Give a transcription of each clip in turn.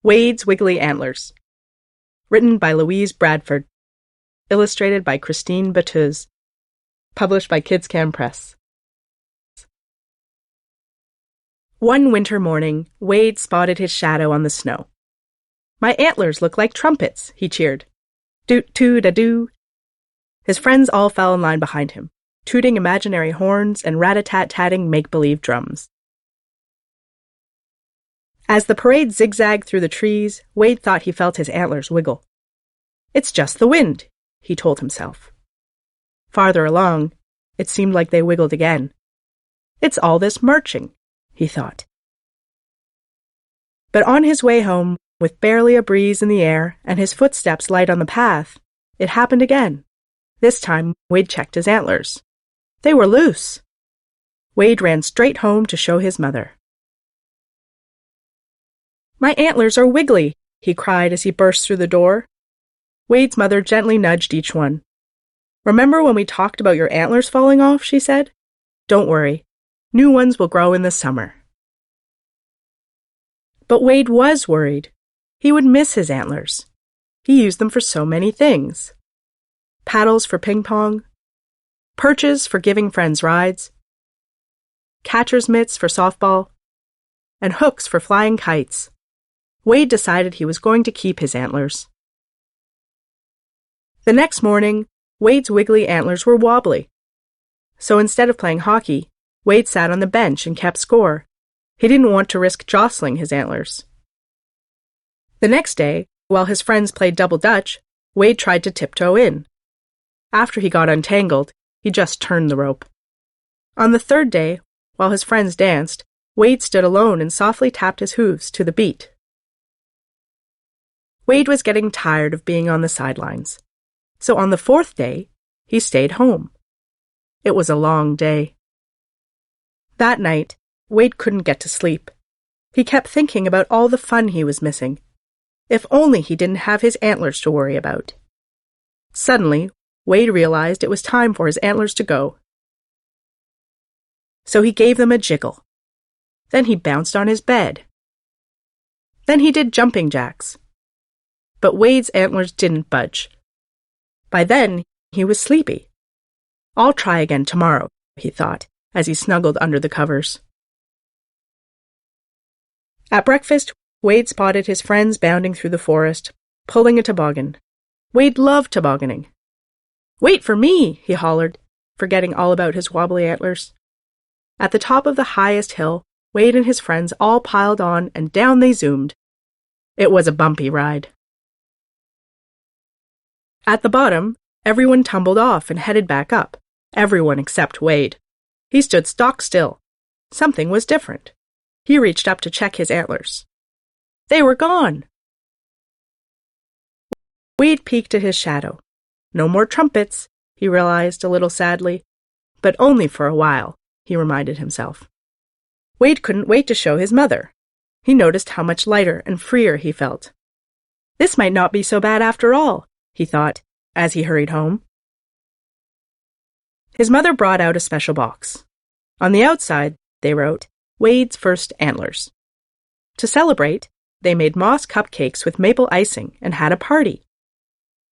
Wade's Wiggly Antlers. Written by Louise Bradford. Illustrated by Christine Batuz. Published by Kids Can Press. One winter morning, Wade spotted his shadow on the snow. "My antlers look like trumpets," he cheered. "Doot-toot-a-doo." His friends all fell in line behind him, tooting imaginary horns and rat-a-tat-tatting make-believe drums. As the parade zigzagged through the trees, Wade thought he felt his antlers wiggle. "It's just the wind," he told himself. Farther along, it seemed like they wiggled again. "It's all this marching," he thought. But on his way home, with barely a breeze in the air and his footsteps light on the path, it happened again. This time, Wade checked his antlers. They were loose. Wade ran straight home to show his mother. "My antlers are wiggly," he cried as he burst through the door. Wade's mother gently nudged each one. "Remember when we talked about your antlers falling off?" she said. "Don't worry. New ones will grow in the summer." But Wade was worried. He would miss his antlers. He used them for so many things. Paddles for ping pong, perches for giving friends rides, catcher's mitts for softball, and hooks for flying kites. Wade decided he was going to keep his antlers. The next morning, Wade's wiggly antlers were wobbly. So instead of playing hockey, Wade sat on the bench and kept score. He didn't want to risk jostling his antlers. The next day, while his friends played double dutch, Wade tried to tiptoe in. After he got untangled, he just turned the rope. On the third day, while his friends danced, Wade stood alone and softly tapped his hooves to the beat. Wade was getting tired of being on the sidelines. So on the fourth day, he stayed home. It was a long day. That night, Wade couldn't get to sleep. He kept thinking about all the fun he was missing. If only he didn't have his antlers to worry about. Suddenly, Wade realized it was time for his antlers to go. So he gave them a jiggle. Then he bounced on his bed. Then he did jumping jacks. But Wade's antlers didn't budge. By then, he was sleepy. "I'll try again tomorrow," he thought, as he snuggled under the covers. At breakfast, Wade spotted his friends bounding through the forest, pulling a toboggan. Wade loved tobogganing. "Wait for me," he hollered, forgetting all about his wobbly antlers. At the top of the highest hill, Wade and his friends all piled on and down they zoomed. It was a bumpy ride. At the bottom, everyone tumbled off and headed back up. Everyone except Wade. He stood stock still. Something was different. He reached up to check his antlers. They were gone. Wade peeked at his shadow. No more trumpets, he realized a little sadly. But only for a while, he reminded himself. Wade couldn't wait to show his mother. He noticed how much lighter and freer he felt. This might not be so bad after all, he thought, as he hurried home. His mother brought out a special box. On the outside, they wrote, "Wade's First Antlers." To celebrate, they made moss cupcakes with maple icing and had a party.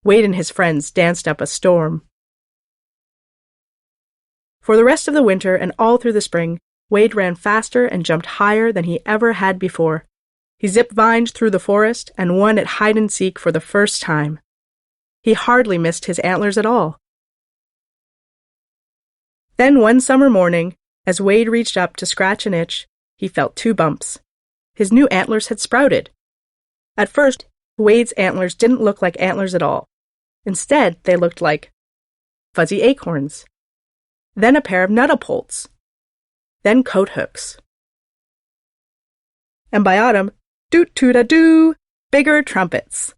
Wade and his friends danced up a storm. For the rest of the winter and all through the spring, Wade ran faster and jumped higher than he ever had before. He zip-vined through the forest and won at hide-and-seek for the first time. He hardly missed his antlers at all. Then one summer morning, as Wade reached up to scratch an itch, he felt two bumps. His new antlers had sprouted. At first, Wade's antlers didn't look like antlers at all. Instead, they looked like fuzzy acorns. Then a pair of nuttapolts. Then coat hooks. And by autumn, doot-toot-a-doo, bigger trumpets.